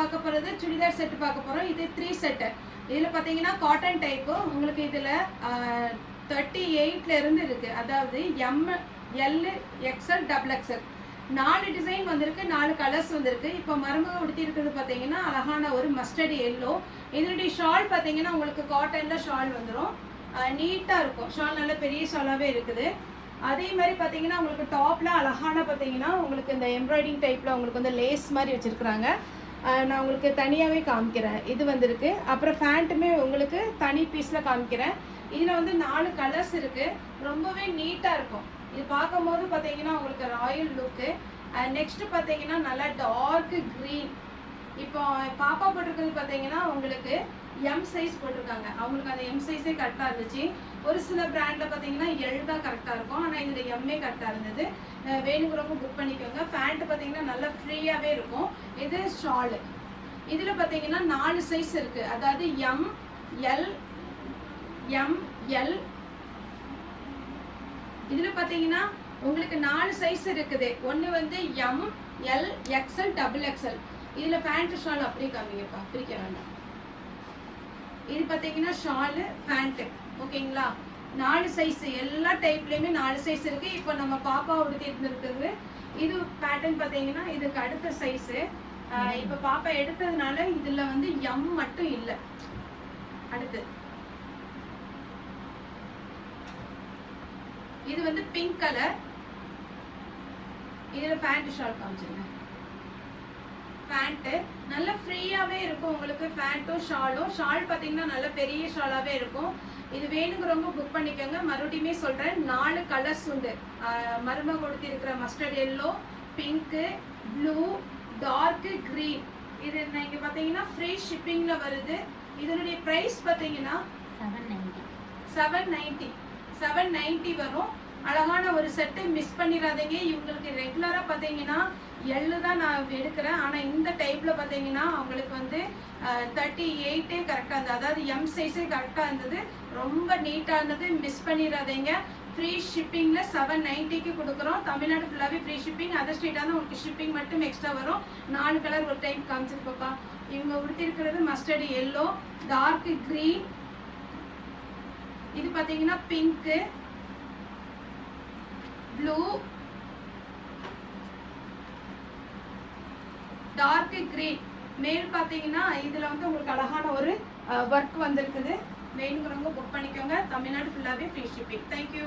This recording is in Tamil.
பார்க்க போகிறது சுடிதார் செட்டு பார்க்க போகிறோம். இது 3 செட்டு. இதில் பார்த்தீங்கன்னா காட்டன் டைப்பு. உங்களுக்கு இதில் 38லேருந்து இருக்குது. அதாவது M, L, XL, double XL 4 design வந்திருக்கு, 4 கலர்ஸ் வந்திருக்கு. இப்போ மருமக உடுத்தி இருக்கிறது பார்த்தீங்கன்னா அழகான ஒரு மஸ்டர்ட் எல்லோ. இதனுடைய ஷால் பார்த்தீங்கன்னா உங்களுக்கு காட்டனில் ஷால் வந்துடும். நீட்டாக இருக்கும். ஷால் நல்ல பெரிய ஷாலாகவே இருக்குது. அதே மாதிரி பார்த்தீங்கன்னா உங்களுக்கு டாப்பில் அழகான பார்த்தீங்கன்னா உங்களுக்கு இந்த எம்ப்ராய்டிங் டைப்பில் உங்களுக்கு வந்து லேஸ் மாதிரி வச்சுருக்குறாங்க. நான் உங்களுக்கு தனியாகவே காமிக்கிறேன். இது வந்திருக்கு. அப்புறம் ஃபேண்ட்டுமே உங்களுக்கு தனி பீஸில் காமிக்கிறேன். இதில் வந்து 4 கலர்ஸ் இருக்குது. ரொம்பவே நீட்டாக இருக்கும். இது பார்க்கும்போது பார்த்தீங்கன்னா உங்களுக்கு ராயல் லுக்கு. நெக்ஸ்ட்டு பார்த்தீங்கன்னா நல்லா டார்க் க்ரீன். இப்போ பாப்பா போட்டிருக்கிறது பார்த்தீங்கன்னா உங்களுக்கு எம் சைஸ் போட்டிருக்காங்க. அவங்களுக்கு அந்த எம் சைஸே கரெக்டாக இருந்துச்சு. ஒரு சில பிராண்டில் பார்த்தீங்கன்னா எல் தான் கரெக்டாக இருக்கும். ஆனால் இதில் எம்ஏ கரெக்டாக இருந்தது. வேணுங்கிறவங்க புக் பண்ணிக்கோங்க. பேண்ட்டு பார்த்தீங்கன்னா நல்லா ஃப்ரீயாகவே இருக்கும். இது ஷாலு. இதில் பார்த்தீங்கன்னா 4 சைஸ் இருக்குது. அதாவது எம், எல், எம், எல். இதில் பார்த்தீங்கன்னா உங்களுக்கு 4 சைஸ் இருக்குது. ஒன்று வந்து M, L, XL, double XL. இதில் பேண்ட் ஷால் அப்படியே காமிங்கப்பா, பிரிக்க வேண்டாம். இது பார்த்தீங்கன்னா ஷாலு, பேண்ட்டு. ஓகேங்களா? 4 சைஸ், எல்லா டைப்லேயுமே 4 சைஸ் இருக்குது. இப்போ நம்ம பாப்பா உடுத்திட்டு இருக்கிறது இது பேட்டர்ன் பார்த்தீங்கன்னா இதுக்கு அடுத்த சைஸு. இப்போ பாப்பா எடுத்ததுனால இதில் வந்து எம் மட்டும் இல்லை. அடுத்து இது வந்து பிங்க் கலர். இதில் பேண்ட் ஷால் காமிச்சிருங்க. பேண்ட்டு நல்லா ஃப்ரீயாகவே இருக்கும் உங்களுக்கு. பேண்ட்டும் ஷாலும். ஷால் பார்த்தீங்கன்னா நல்ல பெரிய ஷாலாகவே இருக்கும். இது வேணுங்கிறவங்க புக் பண்ணிக்கோங்க. மறுபடியுமே சொல்கிறேன், 4 கலர்ஸ் உண்டு. மருமக கொடுத்து இருக்கிற mustard yellow, pink, blue, dark, green. இது நீங்கள் பார்த்தீங்கன்னா ஃப்ரீ ஷிப்பிங்கில் வருது. இதனுடைய ப்ரைஸ் பார்த்தீங்கன்னா 790 வரும். அழகான ஒரு செட்டு. மிஸ் பண்ணிடாதீங்க. இவங்களுக்கு ரெகுலராக பார்த்தீங்கன்னா எள்ளு தான் நான் எடுக்கிறேன். ஆனால் இந்த டைப்பில் பார்த்தீங்கன்னா அவங்களுக்கு வந்து 38 கரெக்டாக இருந்தது. அதாவது எம் சைஸே கரெக்டாக இருந்தது. ரொம்ப நீட்டாக இருந்தது. மிஸ் பண்ணிடாதீங்க. ஃப்ரீ ஷிப்பிங்கில் 790க்கு கொடுக்குறோம். தமிழ்நாடு ஃபுல்லாகவே ஃப்ரீ ஷிப்பிங். அதர் ஸ்டேட்டாக தான் உங்களுக்கு ஷிப்பிங் மட்டும் எக்ஸ்ட்ரா வரும். 4 கலர் ஒரு டைம் காமிச்சிருப்பா. இவங்க உடுத்திருக்கிறது மஸ்டர்டு எல்லோ, டார்க் க்ரீன். இது பார்த்தீங்கன்னா பிங்க்கு, ப்ளூ, டார்க் கிரீன். மேல் பார்த்தீங்கன்னா இதில் வந்து உங்களுக்கு அழகான ஒரு ஒர்க் வந்திருக்குது. வேணுங்கிறவங்க புக் பண்ணிக்கோங்க. தமிழ்நாடு ஃபுல்லாகவே ஃப்ரீ ஷிப்பிங். தேங்க்யூ.